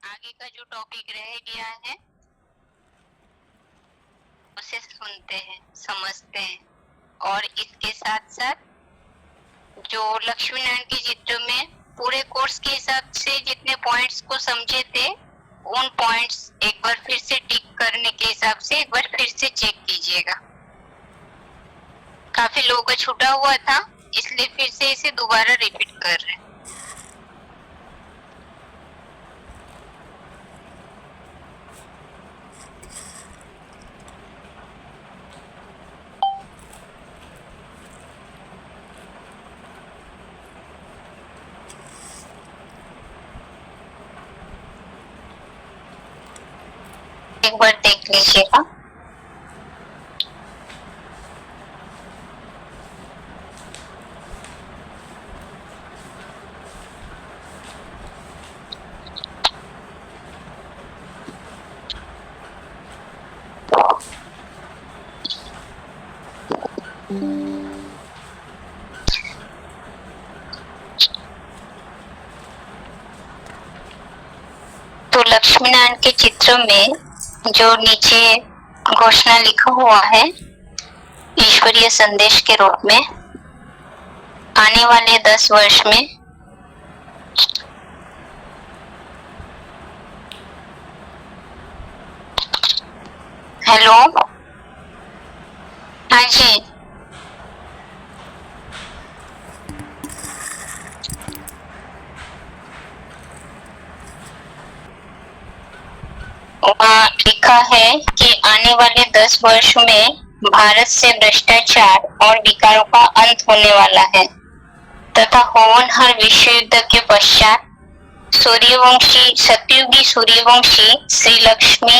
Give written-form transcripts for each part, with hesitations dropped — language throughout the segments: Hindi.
आगे का जो टॉपिक रह गया है उसे सुनते हैं, समझते हैं और इसके साथ साथ जो लक्ष्मी नारायण के चित्र में पूरे कोर्स के हिसाब से जितने पॉइंट्स को समझे थे उन पॉइंट्स एक बार फिर से टिक करने के हिसाब से एक बार फिर से चेक कीजिएगा। काफी लोगों का छूटा हुआ था इसलिए फिर से इसे दोबारा रिपीट कर रहे हैं। एक बार देख लीजिएगा। तो लक्ष्मी नारायण के चित्र में जो नीचे घोषणा लिखा हुआ है ईश्वरीय संदेश के रूप में आने वाले 10 वर्ष में हेलो, हाँ जी, वहाँ लिखा है कि आने वाले 10 वर्ष में भारत से भ्रष्टाचार और विकारों का अंत होने वाला है तथा होनहार विश्व युद्ध के पश्चात सतयुगी सूर्यवंशी श्री लक्ष्मी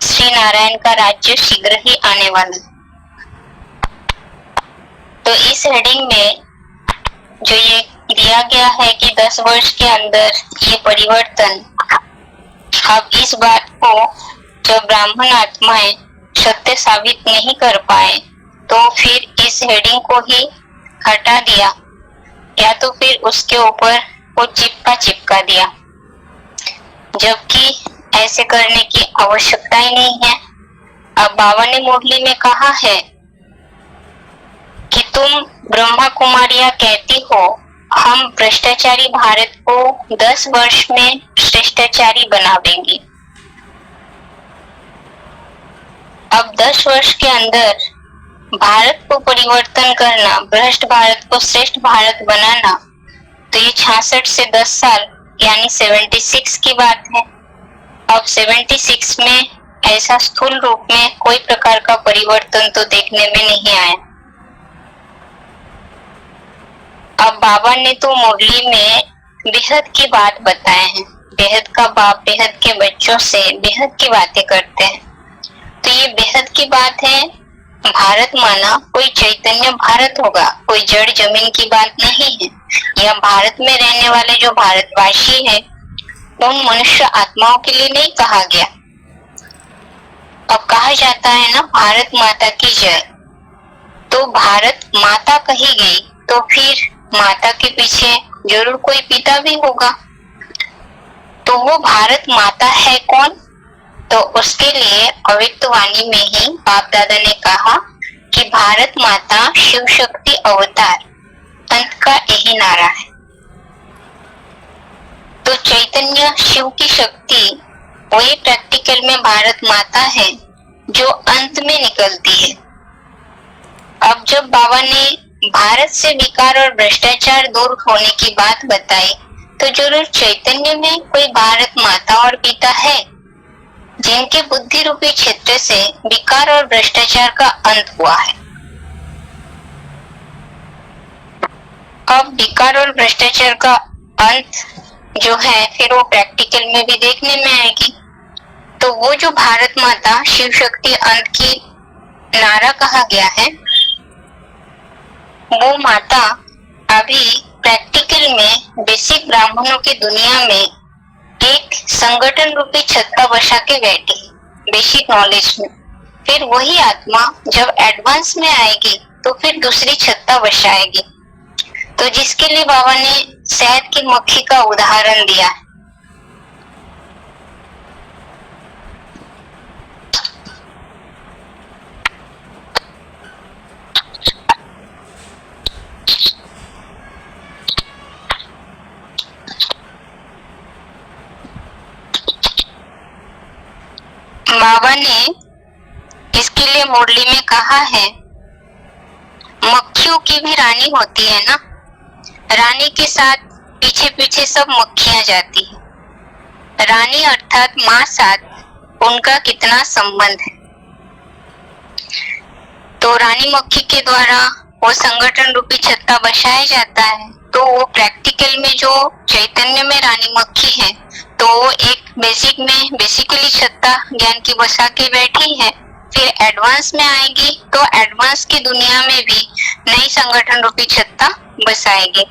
श्री नारायण का राज्य शीघ्र ही आने वाला है। तो इस हेडिंग में जो ये दिया गया है कि 10 वर्ष के अंदर ये परिवर्तन, अब इस बात को जब ब्राह्मण आत्माएं सत्य साबित नहीं कर पाए तो फिर इस हेडिंग को ही हटा दिया या तो फिर उसके ऊपर वो चिपका दिया, जबकि ऐसे करने की आवश्यकता ही नहीं है। अब बाबा ने मुरली में कहा है कि तुम ब्रह्मा कुमारियां कहती हो हम भ्रष्टाचारी भारत को 10 वर्ष में श्रेष्ठाचारी बना देंगे। अब 10 वर्ष के अंदर भारत को परिवर्तन करना, भ्रष्ट भारत को श्रेष्ठ भारत बनाना, तो ये 66 से 10 साल यानी 76 की बात है। अब 76 में ऐसा स्थूल रूप में कोई प्रकार का परिवर्तन तो देखने में नहीं आया। अब बाबा ने तो मुरली में बेहद की बात बताए हैं, बेहद का बाप बेहद के बच्चों से बेहद की बातें करते हैं। तो ये बेहद की बात है, भारत माना कोई चैतन्य भारत होगा, कोई जड़ जमीन की बात नहीं है। यह भारत में रहने वाले जो भारतवासी है उन मनुष्य आत्माओं के लिए नहीं कहा गया। अब कहा जाता है ना भारत माता की जय, तो भारत माता कही गई तो फिर माता के पीछे जरूर कोई पिता भी होगा। तो वो भारत माता है कौन? तो उसके लिए अव्यक्त वाणी में ही बाप दादा ने कहा कि भारत माता शिव शक्ति अवतार, अंत का यही नारा है। तो चैतन्य शिव की शक्ति वही प्रैक्टिकल में भारत माता है जो अंत में निकलती है। अब जब बाबा ने भारत से विकार और भ्रष्टाचार दूर होने की बात बताई तो जरूर चैतन्य में कोई भारत माता और पिता है जिनके बुद्धि रूपी क्षेत्र से विकार और भ्रष्टाचार का अंत हुआ है। अब विकार और भ्रष्टाचार का अंत जो है फिर वो प्रैक्टिकल में भी देखने में आएगी। तो वो जो भारत माता शिव शक्ति अंत की नारा कहा गया है वो माता अभी प्रैक्टिकल में बेसिक ब्राह्मणों की दुनिया में एक संगठन रूपी छत्ता बसा के बैठी बेसिक नॉलेज में। फिर वही आत्मा जब एडवांस में आएगी तो फिर दूसरी छत्ता बसाएगी। तो जिसके लिए बाबा ने शहद की मक्खी का उदाहरण दिया। बाबा ने इसके लिए मुरली में कहा है, मक्खियों की भी रानी होती है ना, रानी के साथ पीछे पीछे सब मक्खियां जाती है। रानी अर्थात माँ साथ उनका कितना संबंध है। तो रानी मक्खी के द्वारा वो संगठन रूपी छत्ता बसाया जाता है। तो वो प्रैक्टिकल में जो चैतन्य में रानी मक्खी है, तो वो एक बेसिकली छत्ता ज्ञान की बसा के बैठी है। फिर एडवांस में आएगी तो एडवांस की दुनिया में भी नई संगठन रूपी छत्ता बसाएगी।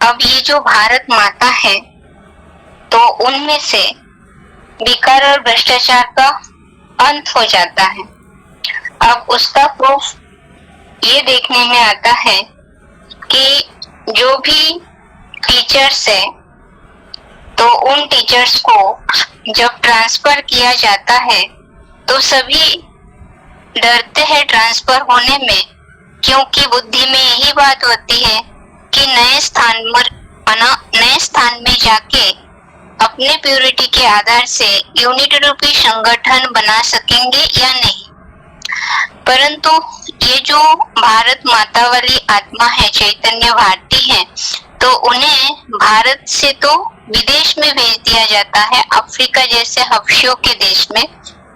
अब ये जो भारत माता है, तो उनमें से विकार और भ्रष्टाचार का अंत हो जाता है। अब उसका प्रूफ ये देखने में आता है कि जो भी टीचर्स है, तो उन टीचर्स को जब ट्रांसफर किया जाता है तो सभी डरते हैं ट्रांसफर होने में, क्योंकि बुद्धि में यही बात होती है कि नए स्थान में जाके अपने प्योरिटी के आधार से यूनिट रूपी संगठन बना सकेंगे या नहीं। परंतु ये जो भारत माता वाली आत्मा है, चैतन्य भारती है, तो उन्हें भारत से तो विदेश में भेज दिया जाता है, अफ्रीका जैसे हबशियों के देश में,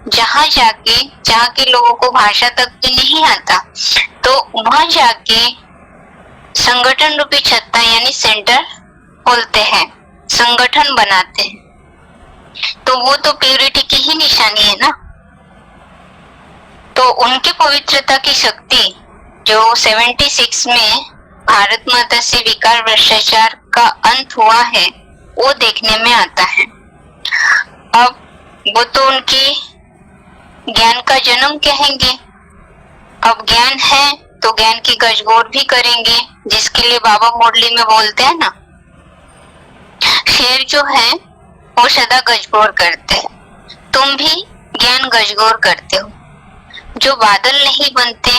जहाँ के लोगों को भाषा तक भी नहीं आता। तो वहां जाके संगठन रूपी छत्ता यानी सेंटर खोलते हैं, संगठन बनाते हैं। तो वो तो प्योरिटी की ही निशानी है ना। तो उनके पवित्रता की शक्ति जो 76 में भारत माता से विकार भ्रष्टाचार का अंत हुआ है, वो देखने में आता है। अब वो तो उनकी ज्ञान का जन्म कहेंगे। अब ज्ञान है तो ज्ञान की गजगोर भी करेंगे, जिसके लिए बाबा मुरली में बोलते हैं ना, शेर जो है वो सदा गजगोर करते हैं। तुम भी ज्ञान गजगोर करते हो। जो बादल नहीं बनते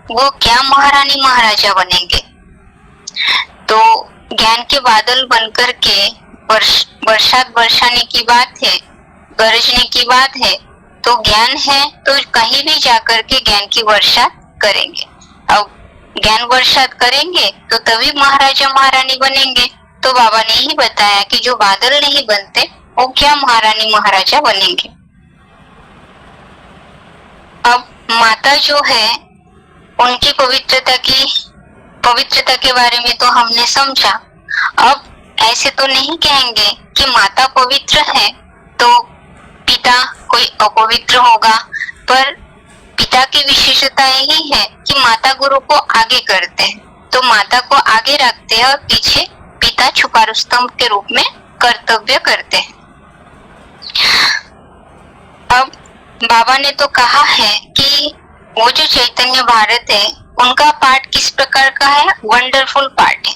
वो क्या महारानी महाराजा बनेंगे। तो ज्ञान के बादल बनकर के बरसात बरसाने की बात है, गरजने की बात है। तो ज्ञान है तो कहीं भी जाकर के ज्ञान की वर्षा करेंगे। अब ज्ञान बरसात करेंगे तो तभी महाराजा महारानी बनेंगे। तो बाबा ने ही बताया कि जो बादल नहीं बनते वो क्या महारानी महाराजा बनेंगे। अब माता जो है उनकी पवित्रता के बारे में तो हमने समझा। अब ऐसे तो नहीं कहेंगे कि माता पवित्र है तो पिता कोई अपवित्र होगा, पर पिता की विशेषता यही है कि माता गुरु को आगे करते हैं, तो माता को आगे रखते हैं और पीछे पिता छुपा रुस्तम के रूप में कर्तव्य करते हैं। अब बाबा ने तो कहा है कि वो जो चैतन्य भारत है उनका पार्ट किस प्रकार का है, वंडरफुल पार्ट है।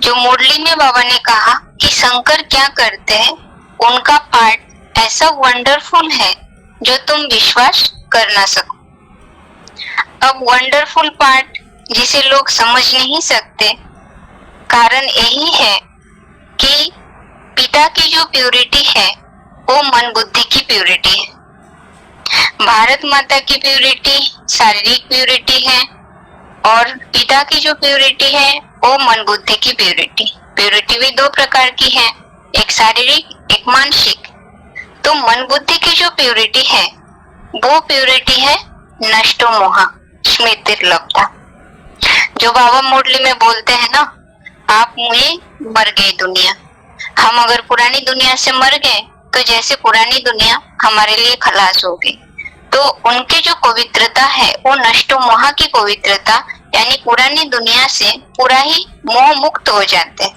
जो मुरली में बाबा ने कहा कि शंकर क्या करते हैं, उनका पार्ट ऐसा वंडरफुल है जो तुम विश्वास कर ना सको। अब वंडरफुल पार्ट जिसे लोग समझ नहीं सकते, कारण यही है कि पिता की जो प्योरिटी है वो मन बुद्धि की प्योरिटी है। भारत माता की प्योरिटी शारीरिक प्योरिटी है और पिता की जो प्योरिटी है वो मन बुद्धि की प्योरिटी भी दो प्रकार की है, एक शारीरिक एक मानसिक। तो मन बुद्धि की जो प्योरिटी है वो प्योरिटी है नष्टो मोहा स्मृतिर्लब्धा। जो बाबा मुरली में बोलते हैं ना, आप मुझे मर गई दुनिया। हम अगर पुरानी दुनिया से मर गए तो जैसे पुरानी दुनिया हमारे लिए खलास हो गई। तो उनकी जो पवित्रता है वो नष्टो मोहा की पवित्रता, यानी पुरानी दुनिया से पूरा ही मोह मुक्त हो जाते हैं।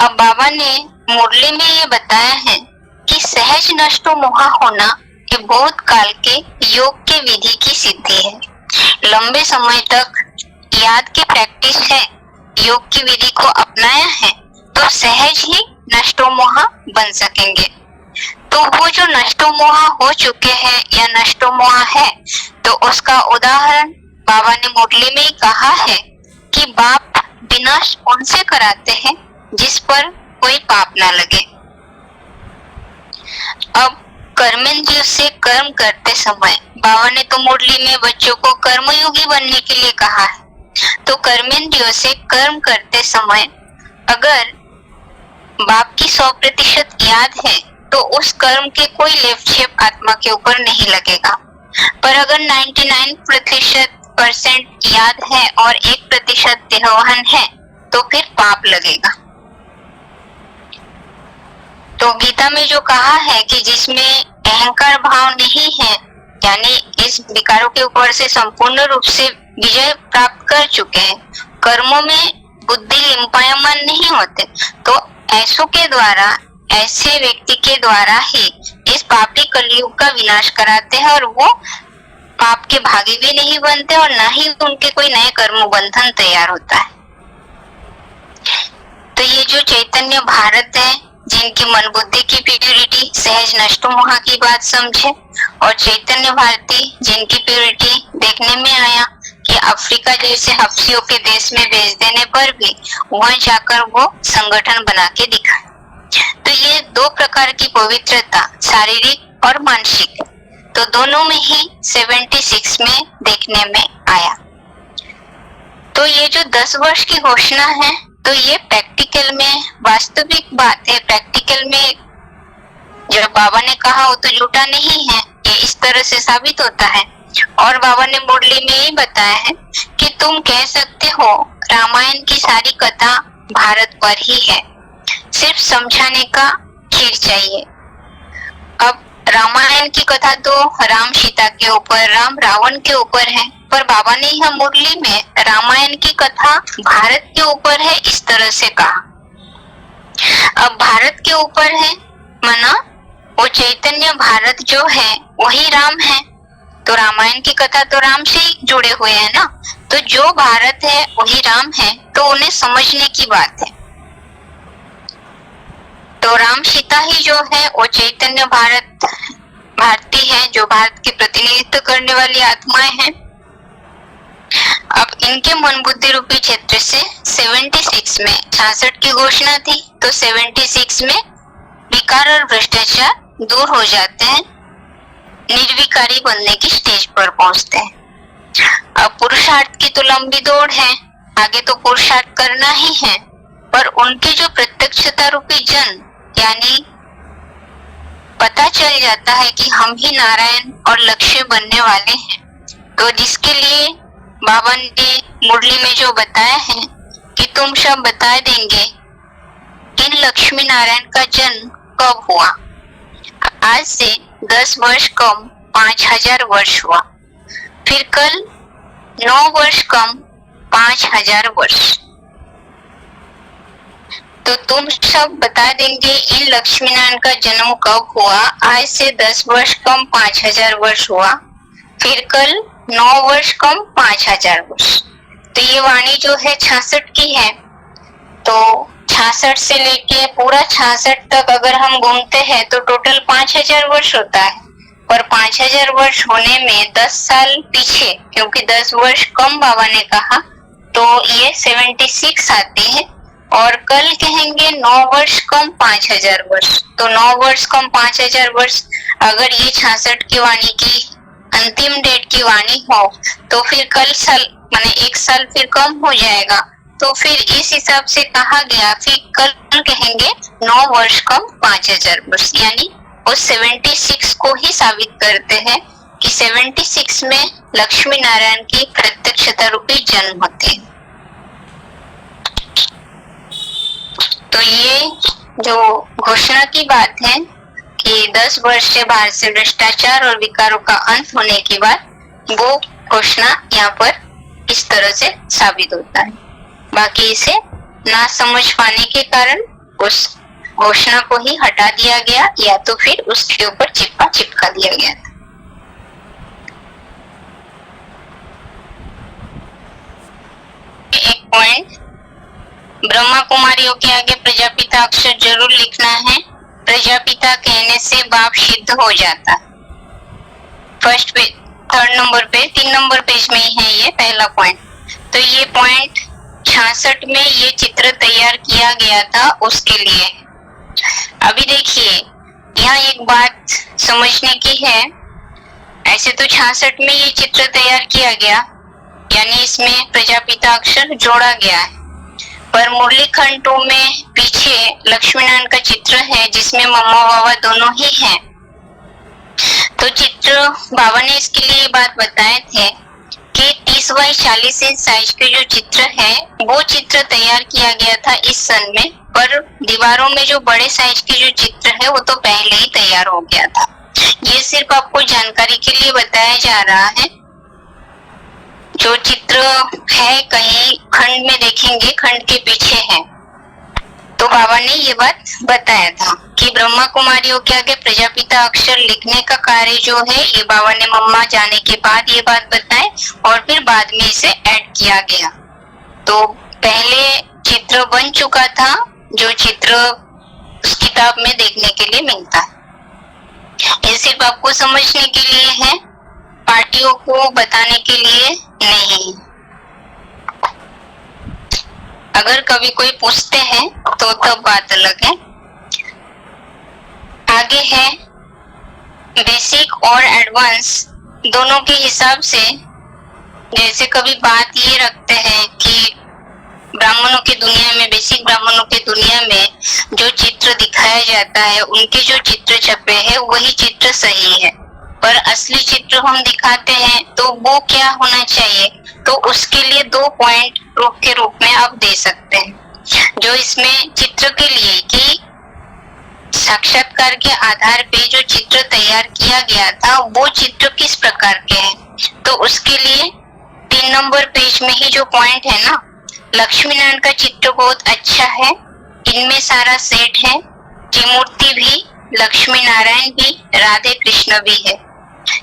अब बाबा ने मुरली में ये बताया है कि सहज नष्टो मोहा होना ये बहुत काल के योग के विधि की सिद्धि है। लंबे समय तक याद की प्रैक्टिस है, योग की विधि को अपनाया है तो सहज ही नष्टो मोहा बन सकेंगे। तो वो जो नष्टो मोहा हो चुके हैं या नष्टो मोहा है, तो उसका उदाहरण बाबा ने मुरली में ही कहा है कि बाप विनाश उनसे कराते हैं जिस पर कोई पाप ना लगे। अब कर्मेंद्रियों से कर्म करते समय बाबा ने तो मुरली में बच्चों को कर्मयोगी बनने के लिए कहा है, तो कर्मेंद्रियों से कर्म करते समय अगर बाप की 100% याद है तो उस कर्म के कोई लेपक्षेप आत्मा के ऊपर नहीं लगेगा। पर अगर 99% याद है और 1% देहवहन है तो फिर पाप लगेगा। तो गीता में जो कहा है कि जिसमें अहंकार भाव नहीं है, यानी इस विकारों के ऊपर से संपूर्ण रूप से विजय प्राप्त कर चुके हैं, कर्मों में बुद्धि लिंपायमान नहीं होते, तो ऐसों के द्वारा, ऐसे व्यक्ति के द्वारा ही इस पापी कलयुग का विनाश कराते हैं और वो पाप के भागी भी नहीं बनते और ना ही उनके कोई नए कर्म बंधन तैयार होता है। तो ये जो चैतन्य भारत है, जिनकी मन बुद्धि की प्योरिटी सहज नष्ट मोहा की बात समझे, और चैतन्य भारती जिनकी प्योरिटी देखने में आया कि अफ्रीका जैसे हफ्सियों के देश में भेज देने पर भी वहां जाकर वो संगठन बना के दिखाए। तो ये दो प्रकार की पवित्रता, शारीरिक और मानसिक, तो दोनों में ही 76 में देखने में आया। तो ये जो 10 वर्ष की घोषणा है, तो ये प्रैक्टिकल में वास्तविक बात है। प्रैक्टिकल में जब बाबा ने कहा वो तो झूठा नहीं है, ये इस तरह से साबित होता है। और बाबा ने मुरली में ही बताया है कि तुम कह सकते हो रामायण की सारी कथा भारत पर ही है, सिर्फ समझाने का खीर चाहिए। अब रामायण की कथा तो राम सीता के ऊपर, राम रावण के ऊपर है, पर बाबा ने यह मुरली में रामायण की कथा भारत के ऊपर है इस तरह से कहा। अब भारत के ऊपर है माना वो चैतन्य भारत जो है वही राम है, तो रामायण की कथा तो राम से ही जुड़े हुए हैं ना, तो जो भारत है वही राम है, तो उन्हें समझने की बात है। तो राम सीता ही जो है वो चैतन्य भारती है, जो भारत की प्रतिनिधित्व करने वाली आत्माएं हैं। अब इनके मन बुद्धि रूपी क्षेत्र से 76 में 66 की घोषणा थी, तो 76 में विकार और भ्रष्टाचार दूर हो जाते हैं, निर्विकारी बनने की स्टेज पर पहुंचते हैं। अब पुरुषार्थ की तो लंबी दौड़ है, आगे तो पुरुषार्थ करना ही है, पर उनकी जो प्रत्यक्षता रूपी जन, यानी पता चल जाता है कि हम ही नारायण और लक्ष्य बनने वाले हैं, तो जिसके लिए बाबा ने मुरली में जो बताया है कि तुम सब बता देंगे कि लक्ष्मी नारायण का जन्म कब हुआ। आज से 10 वर्ष कम 5000 वर्ष हुआ, फिर कल 9 वर्ष कम 5000 वर्ष। तो तुम सब बता देंगे इन लक्ष्मी नारायण का जन्म कब हुआ। आज से 10 वर्ष कम 5000 वर्ष हुआ, फिर कल 9 वर्ष कम 5000 वर्ष। तो ये वाणी जो है 66 की है, तो 66 से लेके पूरा 66 तक अगर हम घूमते हैं तो टोटल 5000 वर्ष होता है। पर 5000 वर्ष होने में 10 साल पीछे, क्योंकि 10 वर्ष कम बाबा ने कहा, तो ये 76 आते हैं। और कल कहेंगे 9 वर्ष कम 5000 वर्ष, तो 9 वर्ष कम 5000 वर्ष। अगर ये 66 की वाणी की अंतिम डेट की वाणी हो तो फिर कल साल माने 1 साल फिर कम हो जाएगा, तो फिर इस हिसाब से कहा गया, फिर कल कहेंगे 9 वर्ष कम 5000 वर्ष, यानी वो 76 को ही साबित करते हैं कि 76 में लक्ष्मी नारायण की प्रत्यक्षता रूपी जन्म होते हैं। तो ये जो घोषणा की बात है कि 10 वर्ष से भारत से भ्रष्टाचार और विकारों का अंत होने की बात, वो घोषणा यहाँ पर इस तरह से साबित होता है। बाकी इसे ना समझ पाने के कारण उस घोषणा को ही हटा दिया गया, या तो फिर उसके ऊपर चिपका दिया गया था। एक पॉइंट, ब्रह्मा कुमारियों के आगे प्रजापिता अक्षर जरूर लिखना है। प्रजापिता कहने से बाप सिद्ध हो जाता। फर्स्ट पेज 3 नंबर पेज में ही है ये पहला पॉइंट। तो ये पॉइंट 1966 में ये चित्र तैयार किया गया था उसके लिए। अभी देखिए, यहाँ एक बात समझने की है। ऐसे तो 66 में ये चित्र तैयार किया गया, यानी इसमें प्रजापिता अक्षर जोड़ा गया है, पर मुरली खंड 2 में पीछे लक्ष्मी नारायण का चित्र है जिसमें मम्मा बाबा दोनों ही हैं। तो चित्र बाबा ने इसके लिए बात बताए थे कि 30 बाई 40 इंच साइज के जो चित्र है वो चित्र तैयार किया गया था इस सन में, पर दीवारों में जो बड़े साइज के जो चित्र है वो तो पहले ही तैयार हो गया था। ये सिर्फ आपको जानकारी के लिए बताया जा रहा है। जो चित्र है कहीं खंड में देखेंगे, खंड के पीछे है। तो बाबा ने ये बात बताया था कि ब्रह्मा कुमारियों के आगे प्रजापिता अक्षर लिखने का कार्य जो है ये बाबा ने मम्मा जाने के बाद ये बात बताए और फिर बाद में इसे ऐड किया गया। तो पहले चित्र बन चुका था, जो चित्र उस किताब में देखने के लिए मिलता है। ये सिर्फ आपको समझने के लिए है, पार्टियों को बताने के लिए नहीं। अगर कभी कोई पूछते हैं तो तब बात अलग है। आगे है बेसिक और एडवांस दोनों के हिसाब से। जैसे कभी बात ये रखते हैं कि ब्राह्मणों की दुनिया में, बेसिक ब्राह्मणों की दुनिया में जो चित्र दिखाया जाता है, उनके जो चित्र छपे हैं वही चित्र सही है, पर असली चित्र हम दिखाते हैं तो वो क्या होना चाहिए, तो उसके लिए 2 पॉइंट प्रूफ के रूप में आप दे सकते हैं। जो इसमें चित्र के लिए कि साक्षात्कार के आधार पे जो चित्र तैयार किया गया था वो चित्र किस प्रकार के हैं, तो उसके लिए 3 नंबर पेज में ही जो पॉइंट है ना, लक्ष्मी नारायण का चित्र बहुत अच्छा है, इनमें सारा सेट है, त्रिमूर्ति भी, लक्ष्मी नारायण भी, राधे कृष्ण भी है।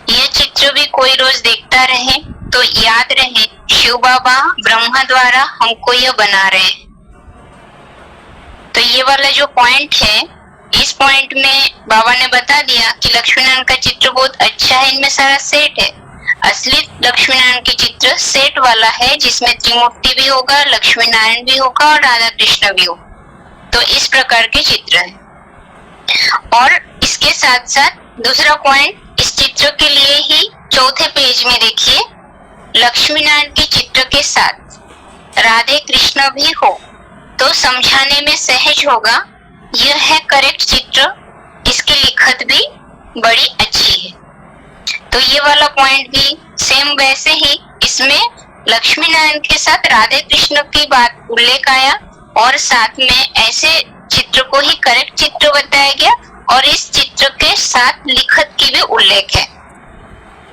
यह चित्र भी कोई रोज देखता रहे तो याद रहे शिव बाबा ब्रह्मा द्वारा हमको यह बना रहे हैं। तो ये वाला जो पॉइंट है, इस पॉइंट में बाबा ने बता दिया कि लक्ष्मी नारायण का चित्र बहुत अच्छा है, इनमें सारा सेट है। असली लक्ष्मी नारायण के चित्र सेट वाला है जिसमें त्रिमूर्ति भी होगा, लक्ष्मी नारायण भी होगा और राधा कृष्ण भी होगा। तो इस प्रकार के चित्र है। और इसके साथ साथ दूसरा पॉइंट, इस चित्र के लिए ही 4थे पेज में देखिए, लक्ष्मी नारायण के चित्र के साथ राधे कृष्ण भी हो तो समझाने में सहज होगा। यह है करेक्ट चित्र, इसकी लिखत भी बड़ी अच्छी है। तो ये वाला पॉइंट भी सेम वैसे ही, इसमें लक्ष्मी नारायण के साथ राधे कृष्ण की बात उल्लेख आया और साथ में ऐसे चित्र को ही करेक्ट चित्र बताया गया और इस चित्र के साथ लिखत की भी उल्लेख है।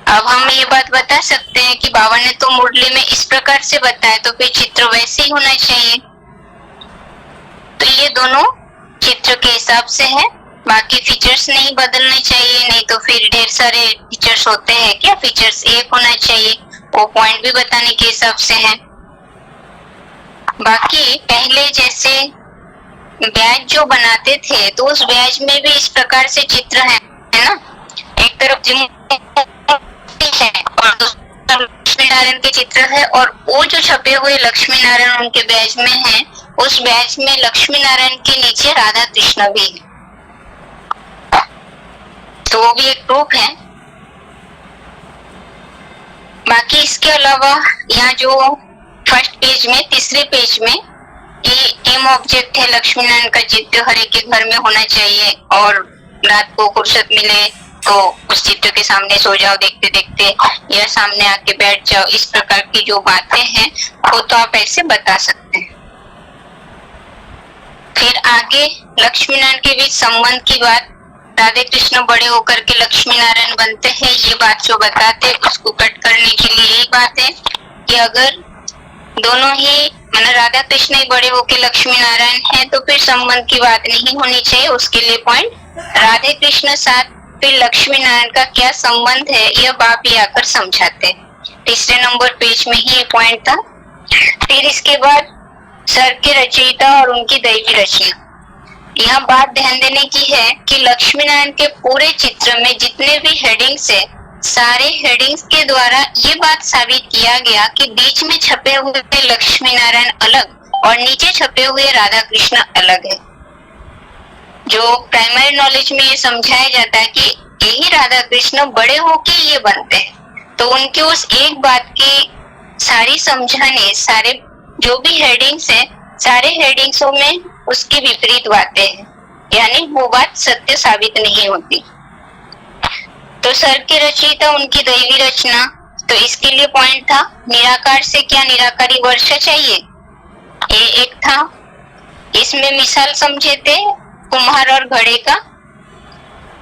अब हम ये बात बता सकते हैं कि बाबा ने तो मुरली में इस प्रकार से बताया, तो फिर चित्र वैसे ही होना चाहिए। तो ये दोनों चित्र के हिसाब से है, बाकी फीचर्स नहीं बदलने चाहिए, नहीं तो फिर ढेर सारे फीचर्स होते हैं क्या, फीचर्स एक होना चाहिए, वो पॉइंट भी बताने के हिसाब से है। बाकी पहले जैसे बैज जो बनाते थे तो उस बैज में भी इस प्रकार से चित्र है ना, एक तरफ है और दूसरा लक्ष्मी नारायण के चित्र है, और वो जो छपे हुए लक्ष्मी नारायण उनके बैज में है, उस बैज में लक्ष्मी नारायण के नीचे राधा कृष्ण भी है, तो वो भी एक प्रूफ है। बाकी इसके अलावा यहाँ जो फर्स्ट पेज में, तीसरे पेज में ये एम ऑब्जेक्ट है, लक्ष्मी नारायण का चित्र हर एक के घर में होना चाहिए और रात को फुर्सत मिले तो उस चित्र के सामने सो जाओ देखते देखते, या सामने आके बैठ जाओ। इस प्रकार की जो बातें हैं वो तो आप ऐसे बता सकते हैं। फिर आगे लक्ष्मी नारायण के बीच संबंध की बात, राधे कृष्ण बड़े होकर के लक्ष्मी नारायण बनते हैं, ये बात जो बताते उसको कट करने के लिए यही बात है कि अगर दोनों ही मतलब राधा कृष्ण ही बड़े होकर लक्ष्मी नारायण है तो फिर संबंध की बात नहीं होनी चाहिए। उसके लिए पॉइंट, राधे कृष्ण साथ फिर लक्ष्मी नारायण का क्या संबंध है यह बाप ही आकर समझाते। तीसरे नंबर पेज में ही ये पॉइंट था। फिर इसके बाद सर के रचयिता और उनकी दैवी रचना, यहाँ बात ध्यान देने की है कि लक्ष्मी नारायण के पूरे चित्र में जितने भी हेडिंग्स है सारे हेडिंग्स के द्वारा ये बात साबित किया गया कि बीच में छपे हुए लक्ष्मी नारायण अलग और नीचे छपे हुए राधा कृष्ण अलग है। जो प्राइमरी नॉलेज में ये समझाया जाता है कि यही राधा कृष्ण बड़े होके ये बनते हैं, तो उनके उस एक बात की सारी समझाने, सारे जो भी हेडिंग्स है, सारे हेडिंग्सों में उसकी विपरीत बातें हैं, यानी वो बात सत्य साबित नहीं होती। तो सर की रचयिता उनकी दैवी रचना, तो इसके लिए पॉइंट था निराकार से क्या निराकारी वर्ष चाहिए, ये एक था। इसमें मिसाल समझे थे कुम्हार और घड़े का।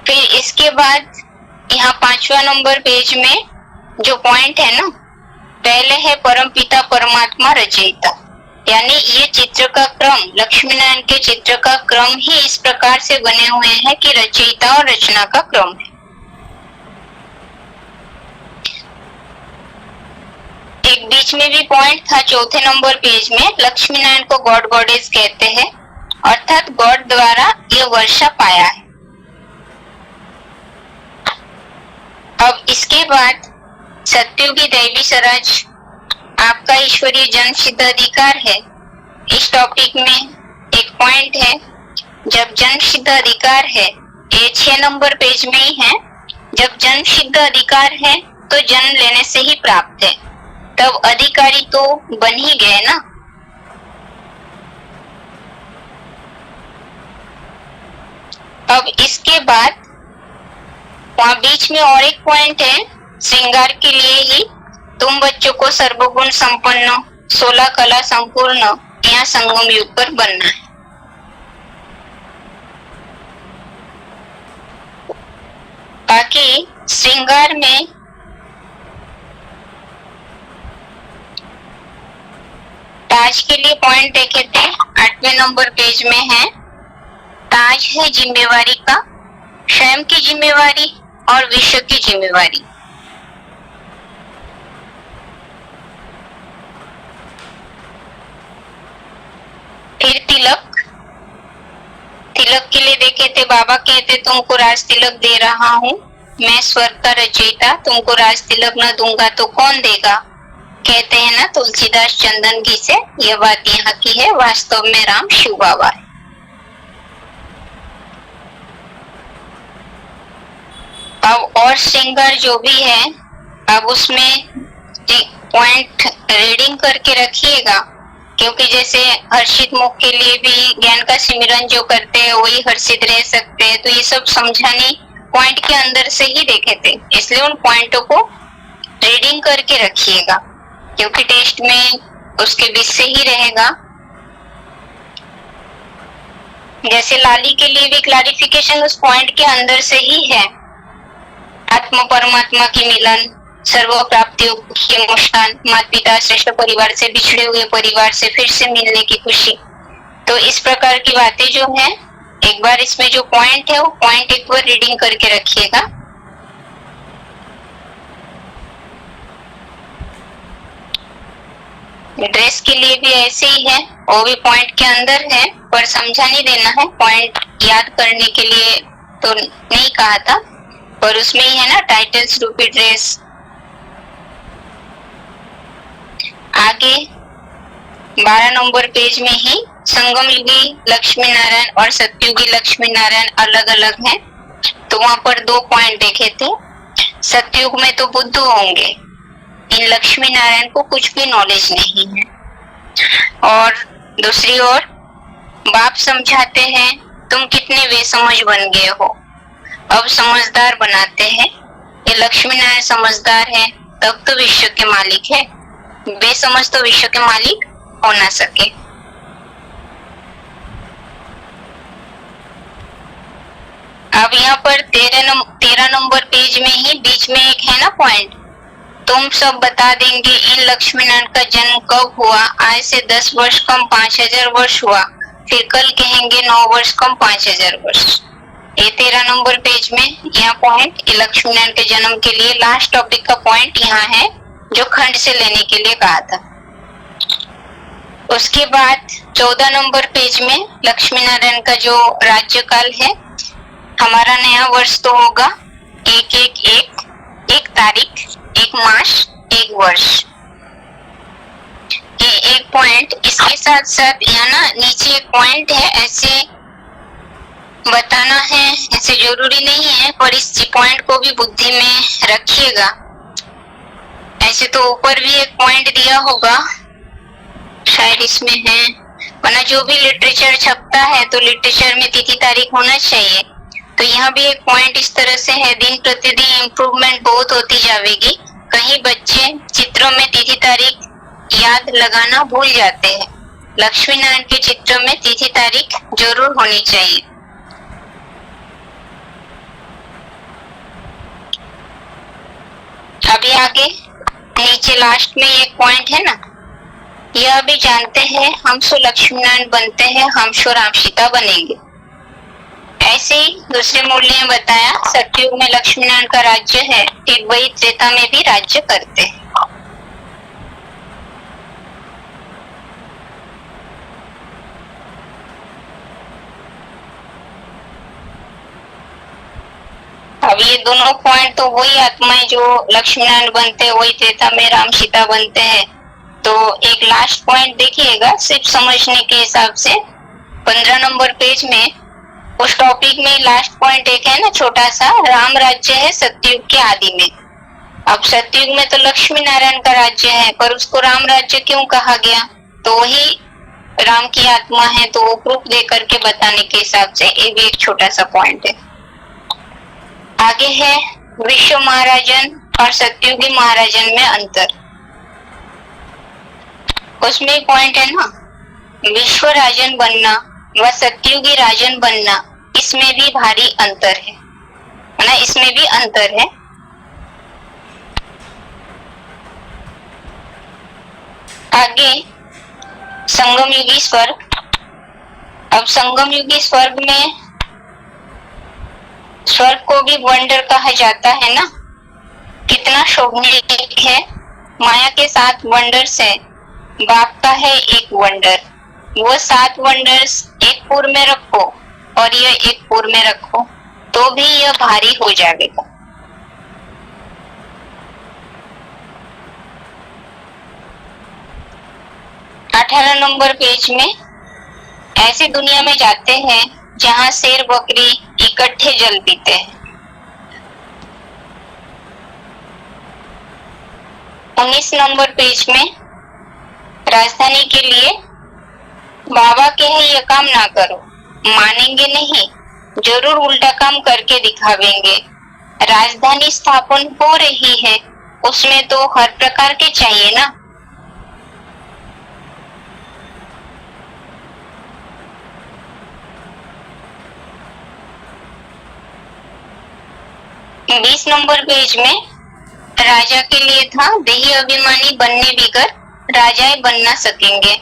फिर इसके बाद यहाँ 5वां नंबर पेज में जो पॉइंट है ना, पहले है परमपिता परमात्मा रचयिता, यानी ये चित्र का क्रम, लक्ष्मी नारायण के चित्र का क्रम ही इस प्रकार से बने हुए हैं कि रचयिता और रचना का क्रम है। एक बीच में भी पॉइंट था 4थे नंबर पेज में, लक्ष्मी नारायण को गॉड गॉडेस कहते हैं, अर्थात गॉड द्वारा ये वर्षा पाया है। अब इसके बाद सत्ययुगी दैवी स्वराज आपका ईश्वरीय जन्म सिद्ध अधिकार है। इस टॉपिक में एक पॉइंट है, जब जन्म सिद्ध अधिकार है, ये 6 नंबर पेज में ही है, जब जन्म सिद्ध अधिकार है तो जन्म लेने से ही प्राप्त है, तब अधिकारी तो बन ही गए ना। अब इसके बाद वहां बीच में और एक पॉइंट है, श्रृंगार के लिए ही तुम बच्चों को सर्वगुण संपन्न 16 कला संपूर्ण यहाँ संगम युग पर बनना है। बाकी श्रृंगार में ताज के लिए पॉइंट देखे थे, 8वें नंबर पेज में है। ताज है जिम्मेवारी का, स्वयं की जिम्मेवारी और विश्व की जिम्मेवारी। फिर तिलक, तिलक के लिए देखे थे, बाबा कहते तुमको राज तिलक दे रहा हूँ, मैं स्वर्ग का रचयिता, तुमको राज तिलक न दूंगा तो कौन देगा, कहते हैं ना तुलसीदास चंदन घी से। यह बात यहाँ की है, वास्तव में राम शिव बाबा है। अब और श्रृंगार जो भी है, अब उसमें पॉइंट रीडिंग करके रखिएगा, क्योंकि जैसे हर्षित मुख के लिए भी ज्ञान का सिमरन जो करते हैं वही हर्षित रह सकते हैं, तो ये सब समझाने पॉइंट के अंदर से ही देखे थे, इसलिए उन पॉइंटों को रीडिंग करके रखिएगा, क्योंकि टेस्ट में उसके बीच से ही रहेगा। जैसे लाली के लिए भी क्लैरिफिकेशन उस पॉइंट के अंदर से ही है, आत्मा परमात्मा की मिलन, सर्व प्राप्तियों की मुस्कान, माता पिता श्रेष्ठ परिवार से बिछड़े हुए परिवार से फिर से मिलने की खुशी। तो इस प्रकार की बातें जो है, एक बार इसमें जो पॉइंट है वो पॉइंट एक बार रीडिंग करके रखिएगा। ड्रेस के लिए भी ऐसे ही है, वो भी पॉइंट के अंदर है, पर समझा नहीं देना है, पॉइंट याद करने के लिए तो नहीं कहा था, पर उसमें ही है ना टाइटल्स रूपी ड्रेस। आगे 12 नंबर पेज में ही संगम युगी लक्ष्मी नारायण और सतयुगी लक्ष्मी नारायण अलग अलग हैं, तो वहां पर 2 पॉइंट देखे थे। सतयुग में तो बुद्ध होंगे, इन लक्ष्मी नारायण को कुछ भी नॉलेज नहीं है। और दूसरी ओर बाप समझाते हैं तुम कितने बेसमझ बन गए हो, अब समझदार बनाते हैं। ये लक्ष्मी नारायण समझदार है तब तो विश्व के मालिक है, बेसमझ तो विश्व के मालिक हो ना सके। अब यहाँ पर 13 नंबर पेज में ही बीच में एक है ना पॉइंट, तुम सब बता देंगे इन लक्ष्मी नारायण का जन्म कब हुआ, आज से 10 वर्ष कम 5000 वर्ष हुआ, फिर कल कहेंगे 9 वर्ष कम 5000 वर्ष। ये 13 नंबर पेज में यह पॉइंट लक्ष्मी नारायण के जन्म के लिए लास्ट टॉपिक का पॉइंट यहाँ है, जो खंड से लेने के लिए कहा था। उसके बाद 14 नंबर पेज में लक्ष्मी नारायण का जो राज्यकाल है, हमारा नया वर्ष तो होगा 1-1-1, एक तारीख, एक मास, एक वर्ष। ये एक पॉइंट, इसके साथ साथ यहाँ ना नीचे एक पॉइंट है, ऐसे बताना है, ऐसे जरूरी नहीं है, पर इस पॉइंट को भी बुद्धि में रखिएगा। ऐसे तो ऊपर भी एक पॉइंट दिया होगा, शायद इसमें है, वरना जो भी लिटरेचर छपता है तो लिटरेचर में तिथि तारीख होना चाहिए। तो यहाँ भी एक पॉइंट इस तरह से है, दिन प्रतिदिन इम्प्रूवमेंट बहुत होती जाएगी। कहीं बच्चे चित्रों में तिथि तारीख याद लगाना भूल जाते हैं। लक्ष्मी नारायण के चित्रों में तिथि तारीख जरूर होनी चाहिए। अभी आगे नीचे लास्ट में एक पॉइंट है ना, यह भी जानते हैं हम सो लक्ष्मी नारायण बनते हैं, हम सो राम सीता बनेंगे। ऐसे ही दूसरे मूल्य में बताया, सतयुग में लक्ष्मी नारायण का राज्य है, ठीक वही त्रेता में भी राज्य करते हैं। अब ये दोनों पॉइंट तो वही आत्माएं जो लक्ष्मी नारायण बनते हैं, वही त्रेता में राम सीता बनते हैं। तो एक लास्ट पॉइंट देखिएगा, सिर्फ समझने के हिसाब से 15 नंबर पेज में, उस टॉपिक में लास्ट पॉइंट एक है ना छोटा सा, राम राज्य है सतयुग के आदि में। अब सतयुग में तो लक्ष्मी नारायण का राज्य है, पर उसको राम राज्य क्यों कहा गया? तो वही राम की आत्मा है, तो वो प्रूफ दे करके बताने के हिसाब से ये भी एक छोटा सा पॉइंट है। आगे है विश्व महाराजन और सतयुगी महाराजन में अंतर। उसमें पॉइंट है ना, विश्व राजन बनना व सतयुगी राजन बनना, इसमें भी भारी अंतर है ना, इसमें भी अंतर है। आगे संगम युगी स्वर्ग। अब संगम युगी स्वर्ग में, स्वर्ग को भी वंडर कहा जाता है ना, कितना शोभनीय है। माया के 7 वंडर्स है, बाप का है एक वंडर। वो 7 वंडर्स एक पुर में रखो और यह एक पुर में रखो तो भी यह भारी हो जाएगा। अठारह नंबर पेज में, ऐसी दुनिया में जाते हैं जहाँ शेर बकरी इकट्ठे जल पीते हैं। 19 नंबर पेज में, राजधानी के लिए बाबा के है ये काम ना करो, मानेंगे नहीं, जरूर उल्टा काम करके दिखावेंगे। राजधानी स्थापन हो रही है, उसमें तो हर प्रकार के चाहिए ना। बीस नंबर पेज में, राजा के लिए था, देही अभिमानी बनने बिगर राजाए बन ना सकेंगे।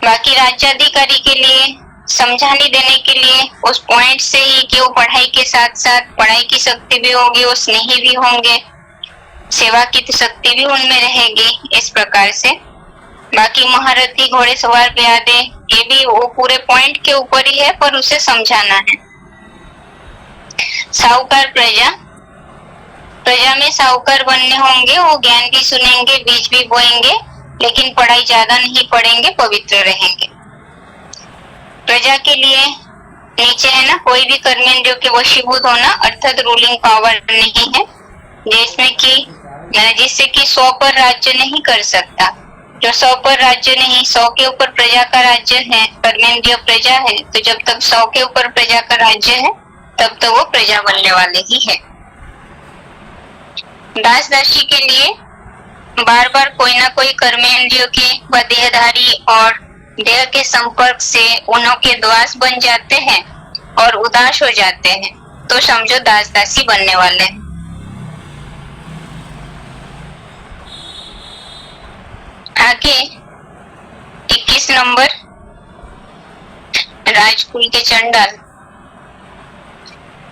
बाकी राज्याधिकारी के लिए समझाने देने के लिए उस पॉइंट से ही कि वो पढ़ाई के साथ साथ पढ़ाई की शक्ति भी होगी, वो स्नेही भी होंगे, सेवा की शक्ति भी उनमें रहेगी, इस प्रकार से। बाकी महारथी घोड़े सवार प्यादे, ये भी वो पूरे पॉइंट के ऊपर ही है, पर उसे समझाना है। साहूकार प्रजा, प्रजा में साहूकार बनने होंगे, वो ज्ञान भी सुनेंगे, बीज भी बोएंगे, लेकिन पढ़ाई ज्यादा नहीं पढ़ेंगे, पवित्र रहेंगे। प्रजा के लिए नीचे है ना, कोई भी कर्मेंद्रियों के वशीभूत होना, अर्थात रूलिंग पावर नहीं है, जिससे कि 100 पर राज्य नहीं कर सकता। जो 100 पर राज्य नहीं, 100 के ऊपर प्रजा का राज्य है, कर्मेंद्रिय प्रजा है, तो जब तक 100 के ऊपर प्रजा का राज्य है तब तो वो प्रजा बनने वाले ही है। दास दासी के लिए बार बार कोई ना कोई कर्मेंद्रियों के व देहधारी और देह के संपर्क से उन्हों के दास बन जाते हैं और उदास हो जाते हैं, तो समझो दास दासी बनने वाले हैं। आगे 21 नंबर, राजकुल के चंडाल।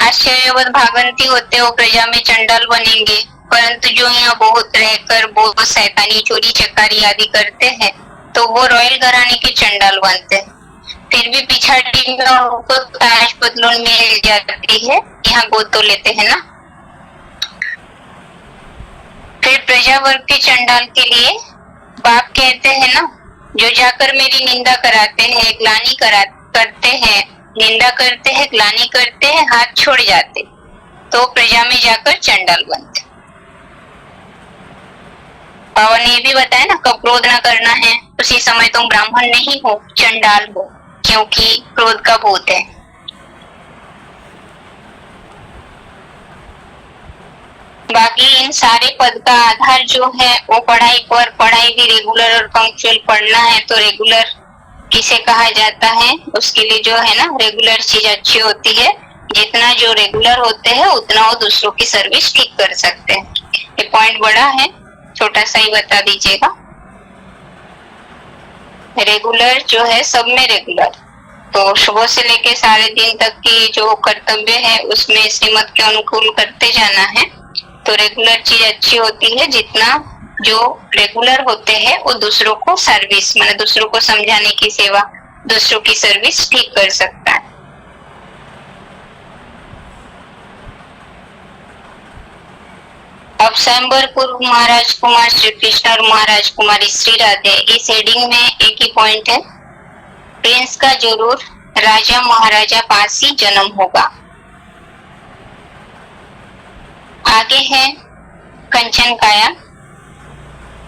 आश्चर्यवत भागंती होते हो प्रजा में चंडाल बनेंगे, परंतु जो यहाँ बहुत रहकर बहुत शैतानी चोरी चकारी आदि करते हैं तो वो रॉयल घराने के चंडाल बनते हैं। फिर भी पिछाड़ी में उनको ताज बदलून मिल जाती है, यहाँ गोद तो लेते हैं ना। फिर प्रजा वर्ग के चंडाल के लिए बाप कहते हैं ना, जो जाकर मेरी निंदा कराते हैं, ग्लानि करते हैं, निंदा करते हैं, ग्लानि करते हैं, हाथ छोड़ जाते, तो प्रजा में जाकर चंडाल बनते। बाबा ने ये भी बताया ना, कब क्रोध ना करना है, उसी समय तुम ब्राह्मण नहीं हो, चंडाल हो, क्योंकि क्रोध का भूत है। बाकी इन सारे पद का आधार जो है वो पढ़ाई पर, पढ़ाई भी रेगुलर और पंक्चुअल पढ़ना है। तो रेगुलर किसे कहा जाता है, उसके लिए जो है ना रेगुलर चीज अच्छी होती है। जितना जो रेगुलर होते हैं उतना वो दूसरों की सर्विस ठीक कर सकते हैं। ये पॉइंट बड़ा है, छोटा सा ही बता दीजिएगा। रेगुलर जो है सब में रेगुलर, तो सुबह से लेके सारे दिन तक की जो कर्तव्य है उसमें श्रीमत के अनुकूल करते जाना है। तो रेगुलर चीज अच्छी होती है। जितना जो रेगुलर होते हैं वो दूसरों को सर्विस, मतलब दूसरों को समझाने की सेवा, दूसरों की सर्विस ठीक कर सकता है। अब स्वयंवर पूर्व महाराज कुमार श्री कृष्ण और महाराज कुमारी श्री राधे, इस हेडिंग में एक ही पॉइंट है, प्रिंस का जरूर राजा महाराजा पास ही जन्म होगा। आगे है कंचन काया।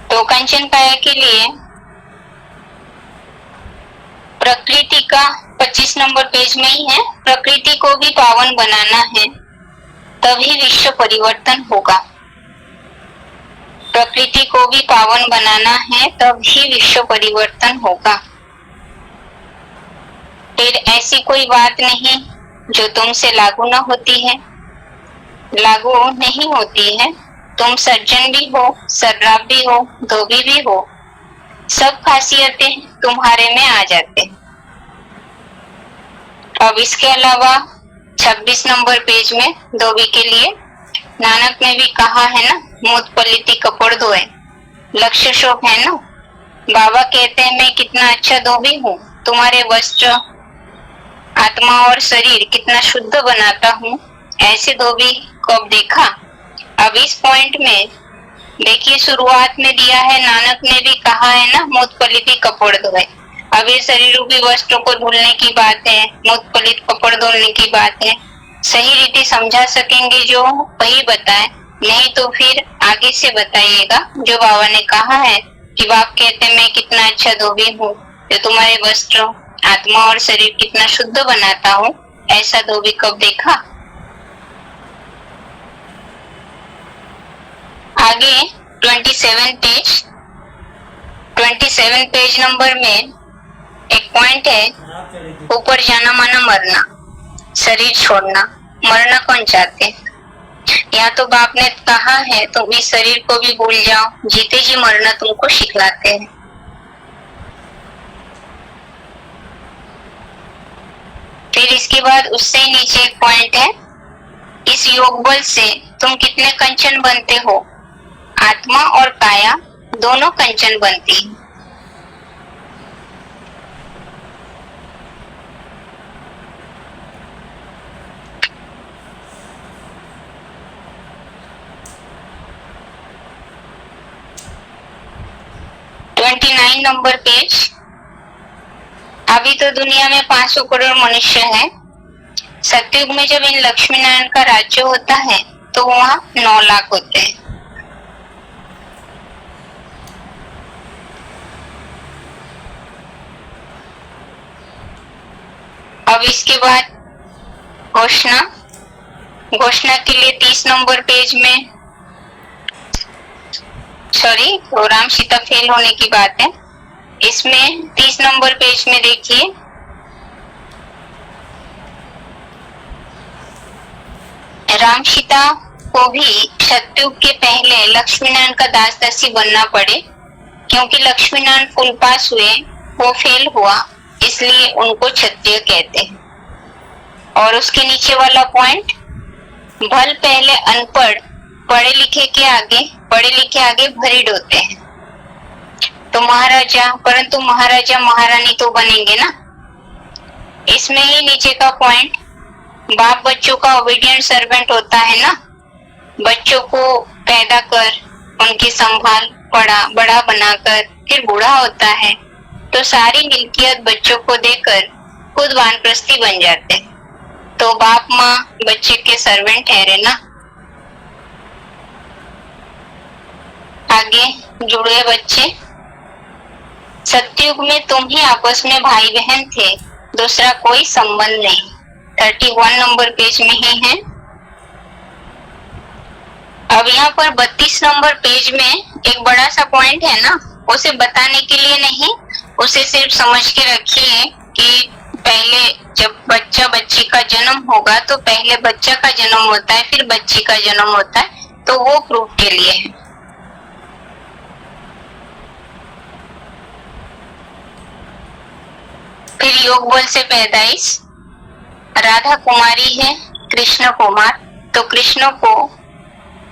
तो कंचन काया के लिए प्रकृति का 25 नंबर पेज में ही है, प्रकृति को भी पावन बनाना है तभी विश्व परिवर्तन होगा। प्रकृति को भी पावन बनाना है तभी विश्व परिवर्तन होगा। फिर ऐसी कोई बात नहीं जो तुमसे लागू न होती है, लागू नहीं होती है। तुम सज्जन भी हो, सर्राफ भी हो, धोबी भी हो, सब खासियतें तुम्हारे में आ जाते हैं। अब इसके अलावा 26 नंबर पेज में धोबी के लिए नानक ने भी कहा है ना, मूत पलिती कपड़ धोए, लक्ष्य शोक है ना। बाबा कहते हैं मैं कितना अच्छा धोबी हूँ, तुम्हारे वस्त्र, आत्मा और शरीर कितना शुद्ध बनाता हूँ। ऐसे धोबी कब देखा। अब इस पॉइंट में देखिए, शुरुआत में दिया है, नानक ने भी कहा है ना, मूत पलिती कपड़ धोए। अब ये शरीर रूपी वस्त्रों को धुलने की बात है, मूत पलित कपड़ धोने की बात है। सही रीति समझा सकेंगे जो वही बताए, नहीं तो फिर आगे से बताइएगा। जो बाबा ने कहा है कि बाप कहते हैं मैं कितना अच्छा धोबी हूँ, जो तुम्हारे वस्त्र, आत्मा और शरीर कितना शुद्ध बनाता हूँ, ऐसा धोबी कब देखा। आगे 27 पेज नंबर में एक पॉइंट है, ऊपर जाना माना मरना, शरीर छोड़ना। मरना कौन चाहते हैं। या तो बाप ने कहा है तुम इस शरीर को भी भूल जाओ, जीते जी मरना तुमको सिखलाते हैं। फिर इसके बाद उससे ही नीचे एक पॉइंट है, इस योग बल से तुम कितने कंचन बनते हो। आत्मा और काया दोनों कंचन बनती है। Number page. अभी तो दुनिया में 500 करोड़ मनुष्य हैं। सतयुग में जब इन लक्ष्मी नारायण का राज्य होता है तो वहाँ 9 लाख होते हैं। अब इसके बाद घोषणा के लिए 30 नंबर पेज में, सॉरी तो राम सीता फेल होने की बात है। इसमें 30 नंबर पेज में देखिए, राम सीता को भी सतयुग के पहले लक्ष्मी नारायण का दास दासी बनना पड़े, क्योंकि लक्ष्मी नारायण फुल पास हुए, वो फेल हुआ, इसलिए उनको क्षत्रिय कहते हैं। और उसके नीचे वाला पॉइंट, भल पहले अनपढ़ पढ़े लिखे आगे भरीड होते हैं। तो महाराजा, परंतु महाराजा महारानी तो बनेंगे ना। इसमें ही नीचे का पॉइंट, बाप बच्चों का ओबीडियंट सर्वेंट होता है ना। बच्चों को पैदा कर, उनकी संभाल बड़ा बनाकर फिर बूढ़ा होता है तो सारी मिल्कियत बच्चों को देकर खुद वानप्रस्थी बन जाते हैं। तो बाप माँ बच्चे के सर्वेंट ठहरे ना। आगे जुड़े बच्चे, सतयुग में तुम ही आपस में भाई बहन थे, दूसरा कोई संबंध नहीं। 31 नंबर पेज में ही है। अब यहाँ पर 32 नंबर पेज में एक बड़ा सा पॉइंट है ना, उसे बताने के लिए नहीं, उसे सिर्फ समझ के रखिए कि पहले जब बच्चा बच्ची का जन्म होगा तो पहले बच्चा का जन्म होता है फिर बच्ची का जन्म होता है, तो वो प्रूफ के लिए है। फिर योग बल से पैदाइश, राधा कुमारी है कृष्ण कुमार, तो कृष्ण को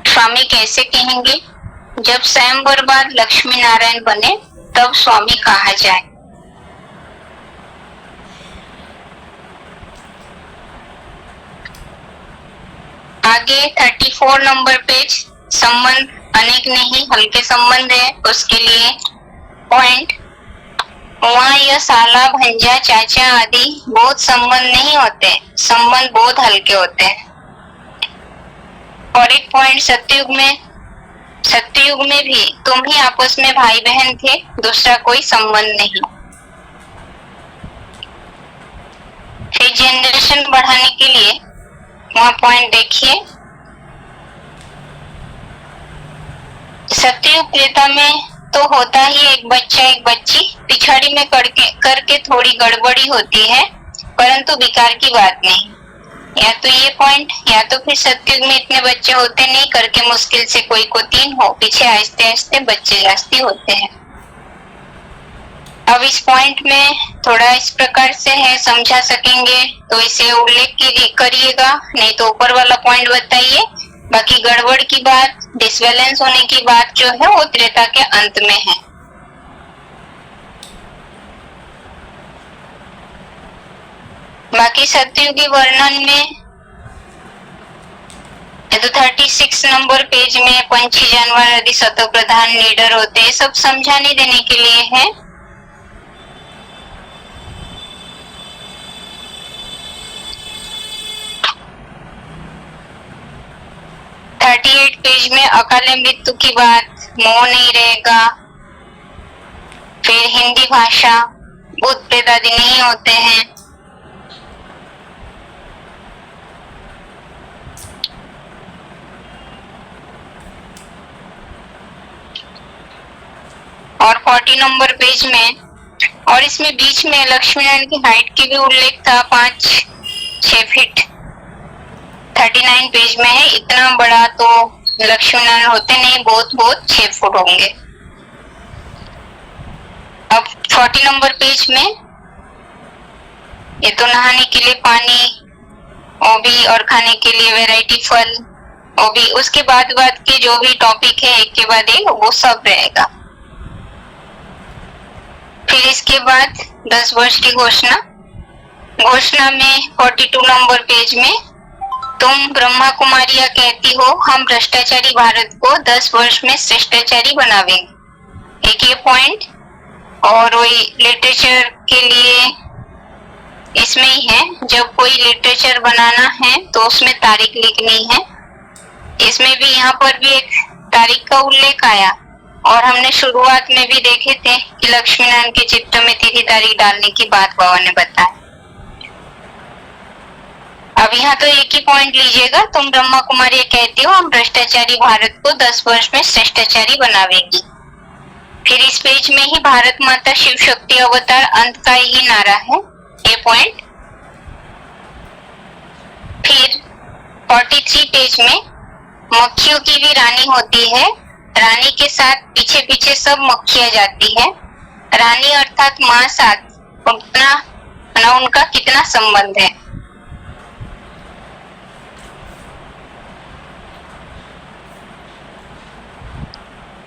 स्वामी कैसे कहेंगे? जब स्वयंवर बाद लक्ष्मी नारायण बने तब स्वामी कहा जाए। आगे 34 नंबर पेज, संबंध अनेक नहीं हल्के संबंध है, उसके लिए पॉइंट, वहाँ यह साला भंजा चाचा आदि बहुत संबंध नहीं होते, संबंध बहुत हल्के होते हैं। और एक पॉइंट, सत्ययुग में भी तुम ही आपस में भाई बहन थे, दूसरा कोई संबंध नहीं। फिर जनरेशन बढ़ाने के लिए वहाँ पॉइंट देखिए, सतयुग त्रेता में तो होता ही एक बच्चा एक बच्ची, पिछाड़ी में करके थोड़ी गड़बड़ी होती है, परंतु विकार की बात नहीं। या तो ये पॉइंट, या तो फिर सतयुग में इतने बच्चे होते नहीं, करके मुश्किल से कोई को 3 हो, पीछे आहिस्ते आहिस्ते बच्चे जास्ती होते हैं। अब इस पॉइंट में थोड़ा इस प्रकार से है, समझा सकेंगे तो इसे उल्लेख करिएगा, नहीं तो ऊपर वाला पॉइंट बताइए। बाकी गड़बड़ की बात, डिसबैलेंस होने की बात जो है वो त्रेता के अंत में है। बाकी सतयुगी वर्णन में तो 36 नंबर पेज में पंछी जानवर आदि सतो प्रधान लीडर होते हैं, सब समझाने देने के लिए है। पेज में अकाले मृत्यु की बात, मोह नहीं रहेगा। फिर हिंदी भाषा, भूत प्रेत आदि नहीं होते हैं। और 40 नंबर पेज में, और इसमें बीच में लक्ष्मी नारायण की हाइट की भी उल्लेख था, 5-6 फीट। 39 पेज में है, इतना बड़ा तो लक्ष्मी नारायण होते नहीं, बहुत 6 फुट होंगे। अब 40 नंबर पेज में ये तो नहाने के लिए पानी, वो भी, और खाने के लिए वैरायटी फल, वो भी। उसके बाद के जो भी टॉपिक है एक के बाद एक वो सब रहेगा। फिर इसके बाद 10 वर्ष की घोषणा में 42 नंबर पेज में, तुम ब्रह्मा कुमारियां कहती हो हम भ्रष्टाचारी भारत को 10 वर्ष में श्रेष्ठाचारी बनावेंगे, एक ये पॉइंट। और वही लिटरेचर के लिए इसमें ही है, जब कोई लिटरेचर बनाना है तो उसमें तारीख लिखनी है। इसमें भी यहाँ पर भी एक तारीख का उल्लेख आया, और हमने शुरुआत में भी देखे थे कि लक्ष्मी नारायण के चित्र में तिथि तारीख डालने की बात बाबा ने बताया। अब यहाँ तो एक ही पॉइंट लीजिएगा, तुम ब्रह्मा कुमारी कहती हो हम भ्रष्टाचारी भारत को 10 वर्ष में श्रेष्ठाचारी बनावेगी। फिर इस पेज में ही भारत माता शिव शक्ति अवतार अंत का ही नारा है, ये पॉइंट। फिर 43 पेज में मक्खियों की भी रानी होती है, रानी के साथ पीछे पीछे सब मक्खियां जाती है। रानी अर्थात माँ साथ उनका कितना संबंध है।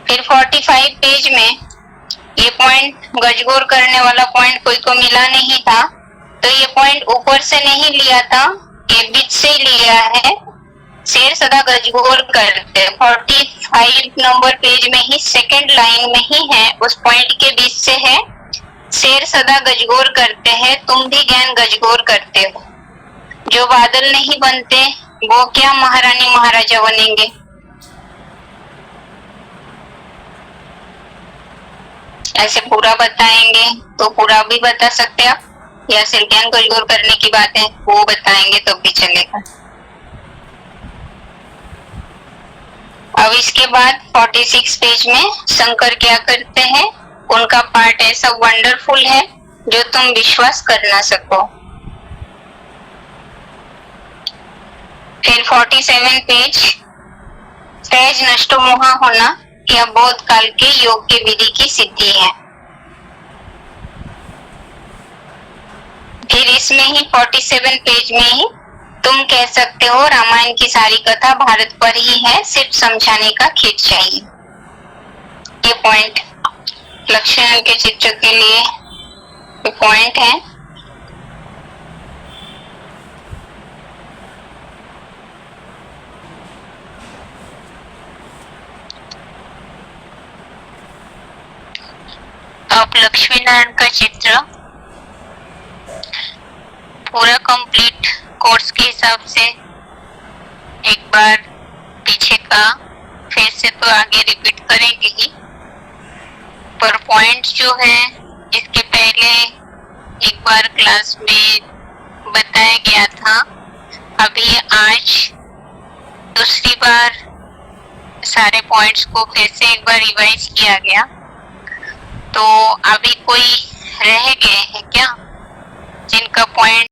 फिर 45 पेज में ये पॉइंट गजगोर करने वाला पॉइंट कोई को मिला नहीं था, तो ये पॉइंट ऊपर से नहीं लिया था, ये बीच से लिया है। शेर सदा गजगोर करते हैं, 45 नंबर पेज में ही सेकंड लाइन में ही है, उस पॉइंट के बीच से है, शेर सदा गजगोर करते हैं, तुम भी ज्ञान गजगोर करते हो। जो बादल नहीं बनते वो क्या महारानी महाराजा बनेंगे। ऐसे पूरा बताएंगे तो पूरा भी बता सकते आप, या सिर्फ ज्ञान गजगोर करने की बात है वो बताएंगे तो भी चलेगा। अब इसके बाद 46 पेज में शंकर क्या करते हैं, उनका पार्ट ऐसा वंडरफुल है जो तुम विश्वास कर ना सको। फिर 47 पेज, सहज नष्टो मोहा होना यह बौद्ध काल के योग के विधि की सिद्धि है। फिर इसमें ही 47 पेज में ही तुम कह सकते हो रामायण की सारी कथा भारत पर ही है, सिर्फ समझाने का खेत चाहिए। ये पॉइंट लक्ष्मण के चित्र के लिए पॉइंट है। अब लक्ष्मी नारायण का चित्र पूरा कंप्लीट कोर्स के हिसाब से एक बार पीछे का फिर से तो आगे रिपीट करेंगे ही, पर पॉइंट जो है इसके पहले एक बार क्लास में बताया गया था। अभी आज दूसरी बार सारे पॉइंट्स को फिर से एक बार रिवाइज किया गया। तो अभी कोई रह गए हैं क्या जिनका पॉइंट